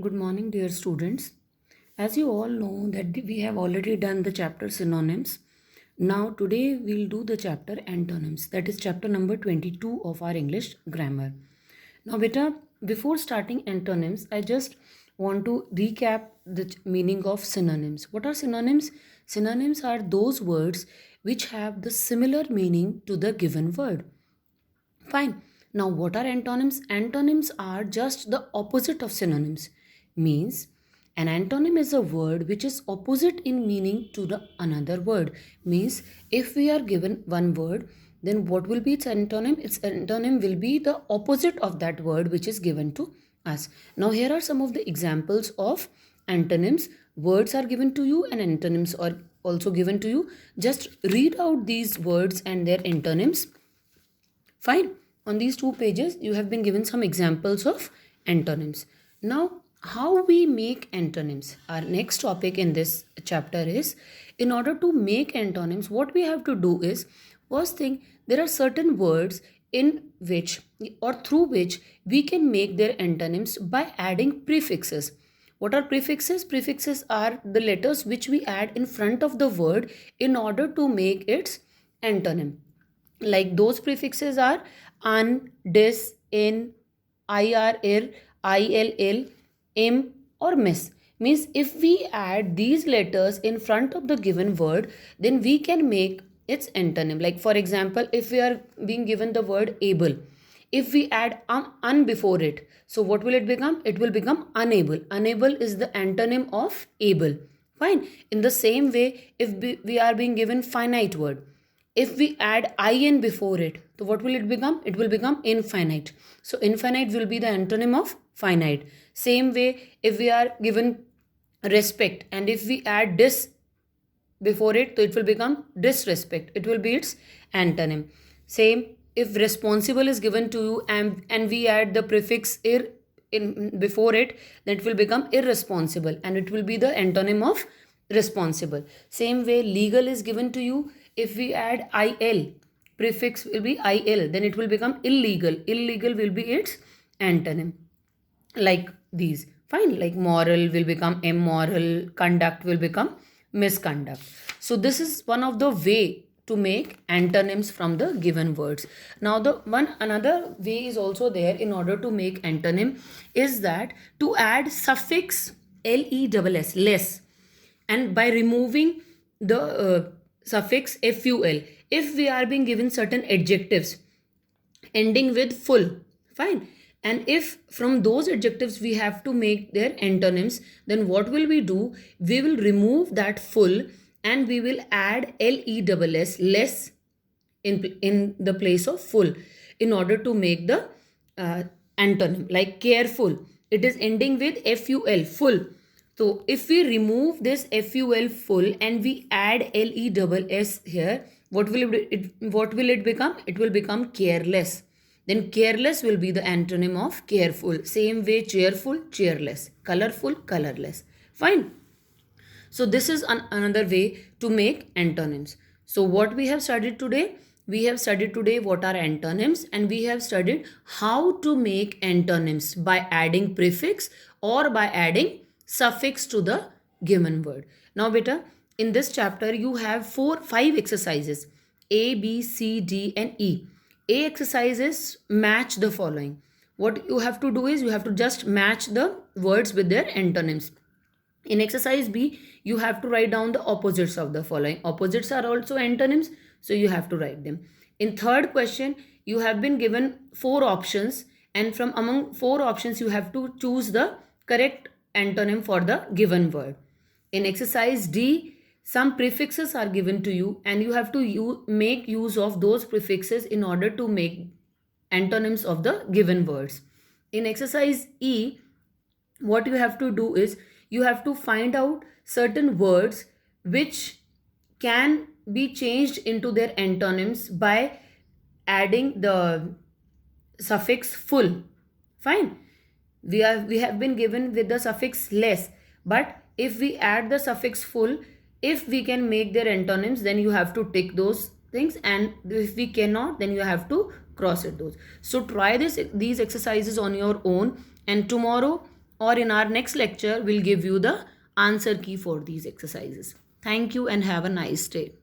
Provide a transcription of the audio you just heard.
Good morning, dear students. As you all know that we have already done the chapter synonyms. Now today we'll do the chapter antonyms. That is chapter number 22 of our English grammar. Now beta, before starting antonyms, I just want to recap the meaning of synonyms. What are synonyms? Synonyms are those words which have the similar meaning to the given word. Fine. Now, what are antonyms? Antonyms are just the opposite of synonyms. Means an antonym is a word which is opposite in meaning to the another word. Means if we are given one word, then what will be its antonym? Its antonym will be the opposite of that word which is given to us. Now, here are some of the examples of antonyms. Words are given to you and antonyms are also given to you. Just read out these words and their antonyms. Fine. On these two pages, you have been given some examples of antonyms. Now, how we make antonyms? Our next topic in this chapter is, in order to make antonyms, what we have to do is, first thing, there are certain words in which or through which we can make their antonyms by adding prefixes. What are prefixes? Prefixes are the letters which we add in front of the word in order to make its antonym. Like those prefixes are un, dis, in, ir, ir, ill, im or miss. Means if we add these letters in front of the given word, then we can make its antonym. Like for example, if we are being given the word able, if we add un before it, so what will it become? It will become unable. Unable is the antonym of able. Fine. In the same way, if we are being given finite word, if we add in before it, so what will it become? It will become infinite. So infinite will be the antonym of finite. Same way, if we are given respect and if we add dis before it, so it will become disrespect. It will be its antonym. Same, if responsible is given to you and we add the prefix ir in before it, then it will become irresponsible and it will be the antonym of responsible. Same way, legal is given to you. If we add il, prefix will be il, then it will become illegal. Illegal will be its antonym. Like these. Fine. Like moral will become immoral, conduct will become misconduct. So this is one of the way to make antonyms from the given words. Now the one another way is also there in order to make antonym is that to add suffix less, less, and by removing the suffix ful, if we are being given certain adjectives ending with full, fine, and if from those adjectives we have to make their antonyms, then what will we do? We will remove that full and we will add less in the place of full in order to make the antonym. Like careful, it is ending with ful, full. So if we remove this ful, full, and we add less here, what will it become? It will become careless. Then careless will be the antonym of careful. Same way, cheerful, cheerless, colorful, colorless. Fine. So this is another way to make antonyms. So what we have studied today? We have studied today what are antonyms and we have studied how to make antonyms by adding prefix or by adding suffix to the given word. Now beta, in this chapter you have 5 exercises: A, B, C, D and E. A exercises match the following. What you have to do is you have to just match the words with their antonyms. In exercise B, you have to write down the opposites of the following. Opposites are also antonyms, so you have to write them. In third question, you have been given 4 options and from among 4 options, you have to choose the correct antonym for the given word. In exercise D, some prefixes are given to you and you have to make use of those prefixes in order to make antonyms of the given words. In exercise E, what you have to do is you have to find out certain words which can be changed into their antonyms by adding the suffix full. Fine. We have been given with the suffix less, but if we add the suffix full, if we can make their antonyms, then you have to tick those things, and if we cannot, then you have to cross it those. So try these exercises on your own, and tomorrow or in our next lecture we'll give you the answer key for these exercises. Thank you and have a nice day.